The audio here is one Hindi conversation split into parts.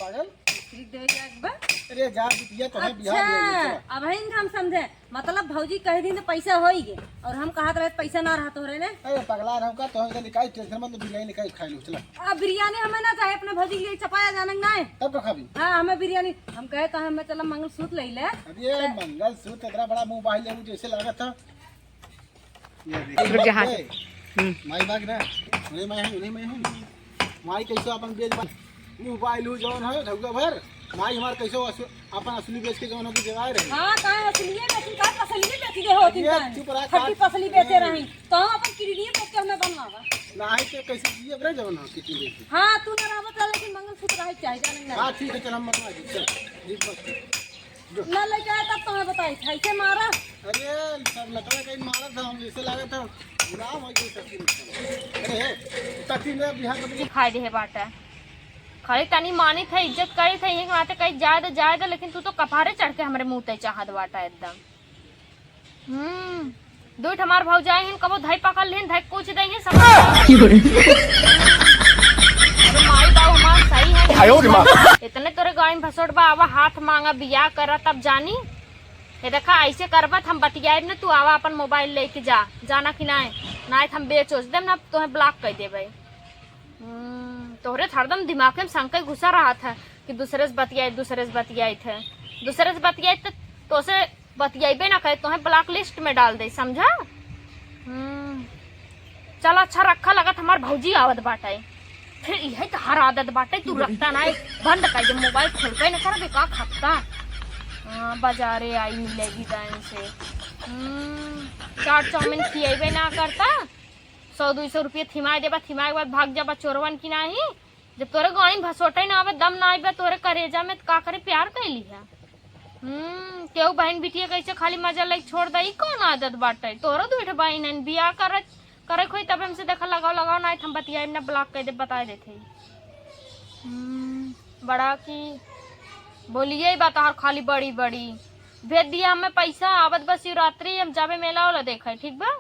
पागल दे जाएगा। अरे जा बिटिया तो है बिहार अच्छा अब हम समझे मतलब भौजी कह दिन तो पैसा हो ही गए और हम कहा रहे पैसा ना रहा तो रहे ने। अरे पगला रहूं का तो हम निकाल टेंशन मत बिरयानी निकाल खा लो चला। अब बिरयानी हमें ना चाहे अपने भौजी के लिए चपाया जाने ना है तब तो खाबी। हाँ हमें बिरयानी हम कहे तो हमें चलो मंगलसूत्र ले ले। अरे मंगलसूत्र इतना बड़ा मोबाइल है जैसे लगा था ये माई बाग ना उन्हें मैं हूं माई कैसे अपन बेच बन मोबाइल हो जौन है ढौगा भर माई हमार कैसे अपन असली बेच के जौन हो की जगह रहे। हां काहे असली बेची का फसली बेची दे होती ये चुप रहा खट्टी फसली बेचे रही तो हम अपन किडनी बेच के हमें बनवावा नाही के कैसे जिए रे जौन हो कितनी बेची। हां तू ना रावत लेकिन मंगलसूत्र है चाहिए जाने ना। हां ठीक है चल हम बनवा दे चल ठीक बस ना लेके आया तब तुम्हें बताई कैसे मारा। अरे सब लकड़ा कहीं मारा था हम जैसे लगा था नाम है कोई अरे तकी ने बिहार में खाई दे बाटा खाली तनी मानी था इज्जत करी था यही माते कहीं जायदा लेकिन तू तो कपारे चढ़ के हमारे मुंह ते चाहत बाटा एकदम। दूठ हमार भाव जाए हैं कबो धाई पकड़ लेन धाई कुछ देंगे सब माई बाबू हमार सही है इतने तोरे गाड़ी में भसोड़ बा आवा हाथ मांगा बिया करा तब जानी ये देखा ऐसे करबत हम बतियाए ना तू आवा अपन मोबाइल लेके जाना कि ना हम बेचोच देम ना तुम्हें ब्लॉक कर देवे। तोहरे हरदम दिमाग में शंका घुसा रहा था कि दूसरे से बतियाए थे तो से बतियाबे ना करे तुम्हें ब्लॉक लिस्ट में डाल दे समझा। चल अच्छा रखा लगा हमार भौजी आवत बाटे फिर यही तो हर आदत बाटे तू रखता ना बंद कर दे मोबाइल खोलबे ना कर बेका खपता बाजारे आई मिलेगी टाइम से। चाट चाउमीन खिएबे ना करता 100-200 रुपये थिमाए देबा थिमाए के बाद भाग जाबा चोरवन की नहीं जब तोरे गाड़ी में भसोटे ना आवे दम ना आवे तोरे करेजा में का करे प्यार कैली है। केहू बहन बिटिया कैसे खाली मजा लग छोड़ दई कौन आदत बाटे तोरो दूठ बहन बियाह करे खोई तब हमसे देखा लगाओ ना हम बतिया ना ब्लॉक कर दे बता देते बड़ा की बोलिए बात हर खाली बड़ी भेज दिया हमें पैसा आवत बस शिवरात्रि हम जावे मेला वाला देखा ठीक बा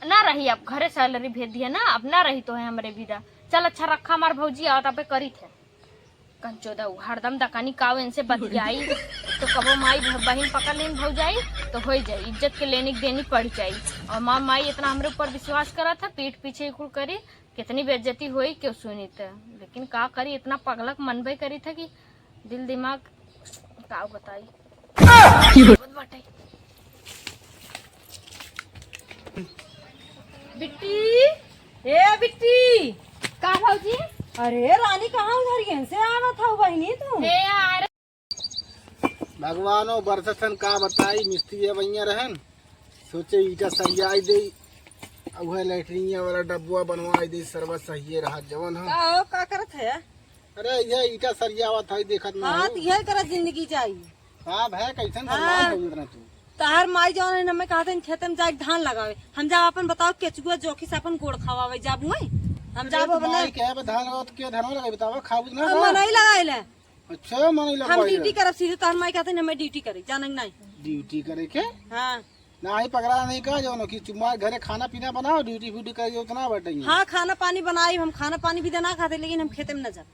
ना रही अब घरे सैलरी भेज दिया ना अब ना रही तो है हमारे विदा। चल अच्छा रखा हमार भौजी आवत पे करी थे कंचोदा हरदम दकानी काव इनसे बतियाई तो कबो माई बहन पकड़ लेन भौजाई तो हो जाए इज्जत के लेने देनी पड़ जाई और माई इतना हमारे ऊपर विश्वास करा था पीठ पीछे कुल करी कितनी बेइज्जती हुई क्यों सुनी था लेकिन का करी इतना पगलक मनबे करी था कि दिल दिमाग का बताई। बिट्टी ए बिट्टी का भौजी अरे रानी कहाँ उधर से आना था बहनी तू यार भगवानो बरसतन का बताई मिस्त्री भैया रहन सोचे ईटा सरियाई दे अब लैट्रिन वाला डब्बा बनवाई दे सर्व सही रहा जवन हम का करत है। अरे ये ईटा सरियावा था देखत ना हाँ यही करत जिंदगी चाहिए। हाँ भाई कैसन फरमान हो इतना तू तार माई जौन है हमें कहते खेत में जाके धान लगावे हम जा अपन बताओ केचुआ जोखी से अपन गोड़ खवावे जाबू हम जाबो बना क्या धान और के धान लगा बतावा खाबू ना हम नहीं लगाइले। अच्छा मन लगा हम ड्यूटी करब सीधे तार माई कहते हमें ड्यूटी करे जाने नहीं ड्यूटी करे के हाँ नहीं पकड़ा नहीं कहा जो कि तुम्हारे घरे खाना पीना बनाओ ड्यूटी फ्यूटी करिए उतना बटे। हाँ खाना पानी बनाई हम खाना पानी भी देना खाते लेकिन हम खेते में न जा।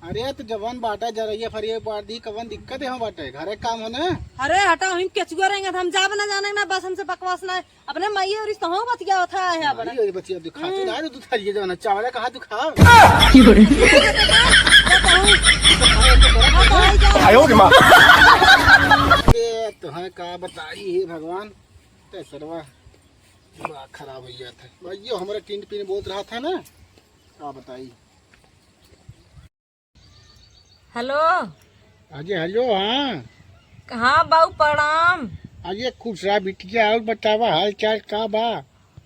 अरे तो जवान बाटा जरिए फरिए बाट दी कवन दिक्कत है हम बाटे घरे काम होने। अरे हटाओ हम केचुआ रहेंगे हम जाब ना जाने ना बस हमसे बकवास ना अपने माई और तो हो बतिया होता है बड़ा ये बच्ची अब दिखा तू ना तू थरिए जाना चावल कहा तू खा ये तो है का बताई हे भगवान ते सरवा बड़ा खराब हो गया था भाई हमारे टिंड पिन बोल रहा था ना का बताई। हेलो अजय हेलो हाँ हाँ बाऊ प्रणाम। अजय खुश रहा बिटिया और बतावा हाल चाल का बा।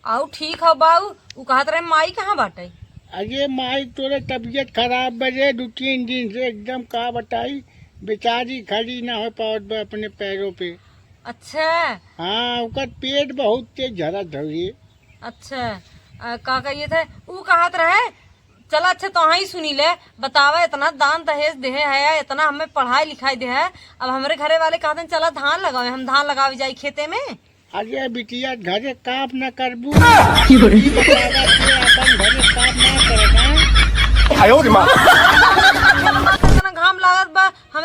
आओ ठीक हो बाऊ उ कहत रहे माई कहाँ बाटे। अजय माई तोरे तबीयत खराब बजे 2-3 दिन से एकदम का बताई बेचारी खड़ी ना हो पावत अपने पैरों पे। अच्छा हाँ उकर पेट बहुत तेज झरत धरी। अच्छा का कहिए थे उ कहत रहे चला अच्छा तो ही सुनी ले बतावा इतना दान दहेज दे है इतना हमें पढ़ाई लिखाई दे है अब हमारे घरे वाले कहते हैं चला धान लगावे हम धान लगावे जाई खेते में। अरे बिटिया घरे काम न करबू घाम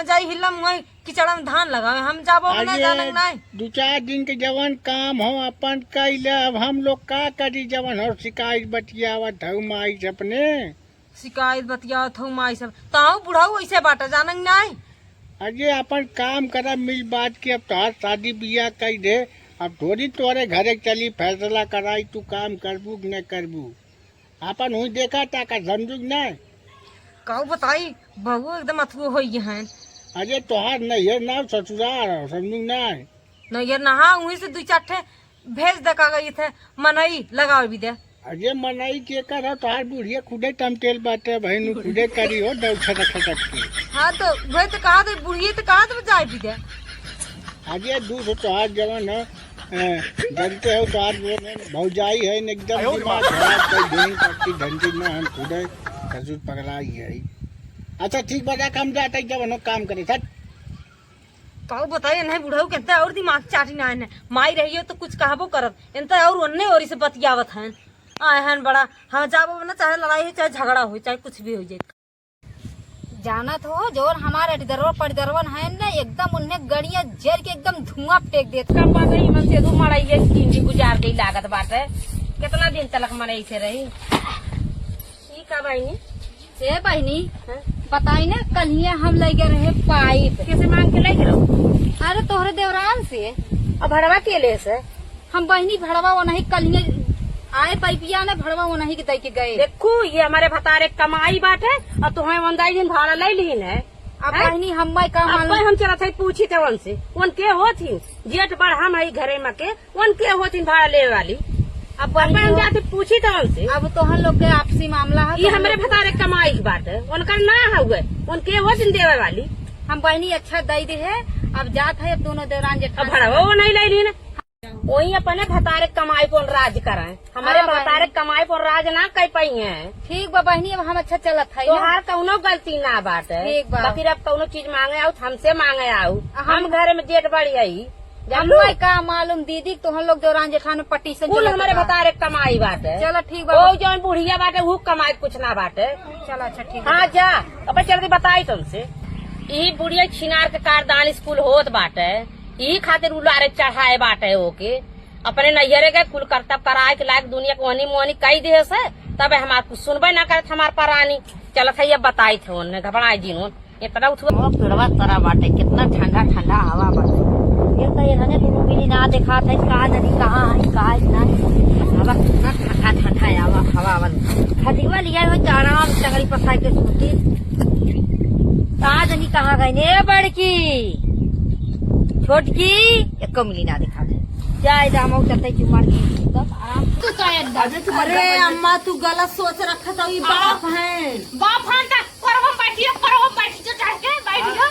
हम जाई हिल्ला मुँह किचड़ा में धान लगावे, हम जाबो ना जानक नहीं। 2-4 दिन के जवन काम हो अपन कैले, अब हम लोग का करी जवन हो शिकायत बतियावत हूँ माई से अपने। शिकायत बतियावत हूँ माई सब, ताऊ बुढ़ाऊ ऐसे बाटा जानक नहीं। अजय अपन काम करा मिल बात के, अब तोहार शादी बियाह कई दे, अब थोड़ी तोरे घरे चली फैसला कराई तू काम करबू कि न करबू। अपन हुई देखा ताका समझू नहीं। कहू बताई बहू एकदम अथुओ हो हैं। अजय तोहार नैहर ना ससुराल समझू नहीं। नैहर नहा वहीं से 2-4 ठे भेज दे का गई थे मनई लगाओ भी दे। अजय मनाई के कर हो तोहार बुढ़िया खुदे टमटेल बाटे बहन खुदे करी हो दौ खटक के। हाँ तो वही तो कहा थे बुढ़िया तो कहा तो जाए भी दे। अजय दूध तोहार जवन है जानते हो तोहार भौजाई है एकदम दिमाग खराब कर देही पट्टी धंधी में हम खुदे ससुर पगलाई है। अच्छा ठीक बता कम जाता जवन हो काम करे सच। कहू बताइए नहीं बुढ़ाऊ कहते और दिमाग चाटी ना है माई रही हो तो कुछ कहबो करत इनता और अन्ने और इसे बतियावत हैं आए हैं बड़ा हम जाबो ना चाहे लड़ाई हो चाहे झगड़ा हो चाहे कुछ भी हो जाए। जानत हो जोर हमारे अटदरवा पटदरवन है ना एकदम उन्हें गड़िया जर के एकदम धुआं फेंक देत कब बात है मन से दू मड़ाई है जिंदगी गुजार गई लागत बाटे कितना दिन तक मड़ाई से रही ई का बहनी से बहनी बताई ना कल ही हम लगे रहे पाइप कैसे मांग के लेके रहो। अरे तोहरे देवरान से अब भड़वा के ले से हम बहनी भड़वा वो नहीं कल ही आए पाइपिया ने भड़वा वो नहीं के दे के गए। देखू ये हमारे भतारे कमाई बाटे और तुम्हें वंदाई दिन भाड़ा ले लीन है। अब बहनी हम का अब मालूम हम चला थे पूछी थे वन से वन के होती जेठ बड़ हम आई घरे में के वन के होती भाड़ा ले वाली। अब हम जाते पूछी थे वन से अब तो हम लोग के आपसी मामला है ये हमारे भतारे कमाई की बात है उनका ना हुए उनके हो दिन देवे वाली। हम बहनी अच्छा दे दे है अब जात है दोनों देवरान जेठान अब भड़वा वो नहीं ले लीन वही अपने भतारे कमाई पर राज कराए हमारे हाँ, भतारे कमाई पर राज ना कर पाई है। ठीक बा बहनी अब हम अच्छा चलत है तोहार कौनो गलती ना बात है ठीक बा। बाकी अब कौनो चीज मांगे आओ हमसे मांगे आओ हम घर में जेठ बड़ी आई हमें का मालूम दीदी तो हम लोग देवरान जेठान में पटीशन कुल हमारे भतारे कमाई बात है। चलो ठीक बा वो जो बुढ़िया बाटे वो कमाई कुछ ना बाटे। चलो अच्छा ठीक हाँ जा अब चल के बताई तुमसे यही बुढ़िया छिनार के कारदान स्कूल होत बाटे यही खातिर उलारे चढ़ाए बाटे ओके अपने नैहरे के कुल करतब कराए के लायक दुनिया को वनी मोनी कई दे से तब हमार कुछ सुनबे ना करे हमार परानी चलत है ये बताई थे उन्हें घबराए जिन इतना उठवा पेड़वा तरा बाटे कितना ठंडा ठंडा हवा बाटे ये तो इन्होंने दोनों भी ना देखा था कहा नहीं कहाँ है कहा ना हवा कितना ठंडा ठंडा हवा वाला खदीवा लिया हो आराम चंगड़ी पसाई के सूती कहा नहीं कहाँ गई ने बड़की छोटकी एक मिली ना दिखा दे जाए दाम चलते चुमार अरे अम्मा तू गलत सोच रखा था ये बाप है बाप हाँ ता करवा बैठी जो चढ़ के बैठ जो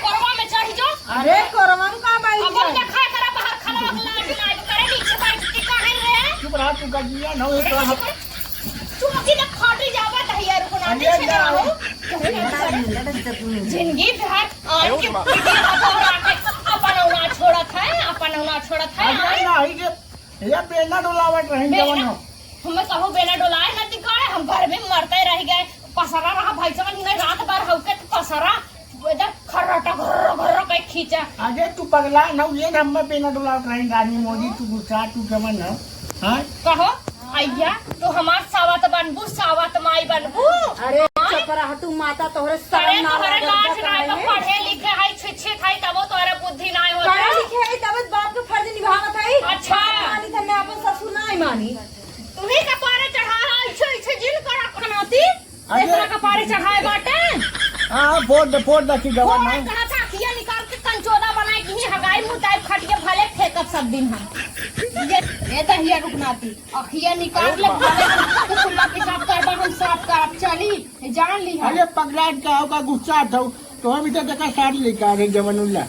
करवा में चढ़ जो अरे कोरमम का भाई अब हम देखा करा बाहर खड़ा लाज करे नीचे बैठ के काहे रे चुप रहा तू गजिया न हो तू अभी तक खाटी जावा तहिया रुको ना नीचे जाओ जिंदगी भर आज के अपन ना छोड़त है नहीं के ये बेना डोलावट रही जवन हो हमें कहो बेना डोलाए ना दिखाए हम घर में मरते रह गए पसरा रहा भाई साहब ने रात भर होके पसरा इधर खर्राटा घर के खींचा अजय तू पगला न ये हम बेना डोलावट रही रानी मोदी तू गुस्सा तू जवन हो हां कहो अय्या तो हमार सावत माई बनबू अरे चुप रहा तू माता तोहरे अरे शर्म ना तोहरे लाज ना लगे पढ़े लिखे है शिक्षित है तब तोहरे बुद्धि ना हो पढ़े लिखे है तब बाप के फर्ज निभावत है। अच्छा। मानी था मैं अपन ससुर नहीं मानी तुम्ही का पारे चढ़ा ऐसे जिल करा खनाती इतना का पारे चढ़ाए बाटे हां फोड़ द की जवन और कहा था खिया निकाल के कंचोला बनाए की हगाई मुताई खटिया भले फेंकब सब दिन हम ये दहिया रुकनाती अखिया निकाल ले भले कुल्ला पेशाब करबा हम साफ करब चली जान ली हम अरे पगला का होगा गुस्सा था तो हम इधर देखा साड़ी लेके आ रहे जवनुल्ला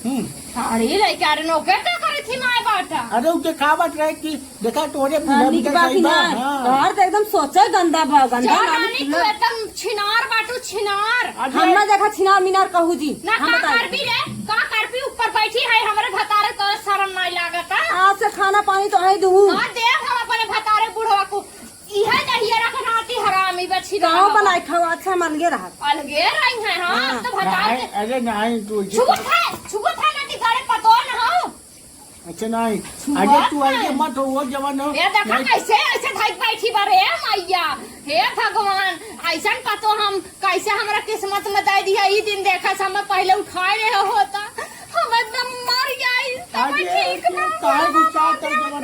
साड़ी लेके आ रहे नौके का करे थी माय बाटा अरे उसे खावत रहे कि देखा तोरे निक बाकी ना तोहर तो एकदम सोचा गंदा गंदा रानी तू एकदम छिनार बाटू छिनार हम ना देखा छिनार मिनार कहू जी ना हम का करबी रे का करबी ऊपर बैठी है हमरे भतारे तो शर्म नहीं लागता आज से खाना पानी तो है दूँ हां देख हम अपने भतारे बुढ़वा को इहे दहिया रखनाती हरामी बच्ची गाँव बनाए खाओ अच्छा मन गे रहा अलगे रही है हां तो भतार के अरे नहीं तू छुगत है ना कि गाड़े पतो ना हो। अच्छा नहीं अरे तू आगे मत हो वो जवान हो ये देखा कैसे ऐसे धाई बैठी बारे है मैया। हे भगवान ऐसन पतो हम कैसे हमरा किस्मत में दे दिया। ई दिन देखा से हम पहले उठाए रहे होता हम एकदम मर जाई। तब ठीक ना काहे गुस्सा कर जवान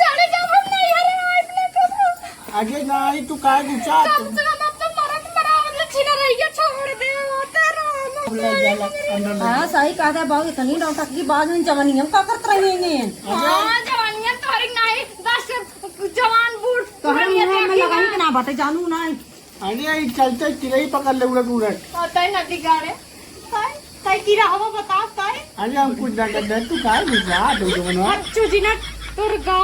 चले जाओ हम नहीं हरे अपने को। आगे नहीं तू काहे गुस्सा कम से कम अब तो मरद मरावत छीना रही है छोड़ दे तेरा हाँ सही कहा था बाबू इतनी नौटंकी की बाद में जवानी हम का करते रहेंगे। हां जवानियां तोरी नहीं 10 जवान बूढ़ तो हम मुंह में लगाई के ना बाटे जानू ना। अरे चलते चिड़ई पकड़ ले उड़क उड़क तय नदी गाड़े तय की रहा बता तय। अरे हम कुछ ना कर तू काहे गुस्सा तो जवान चुजी ना तुर गा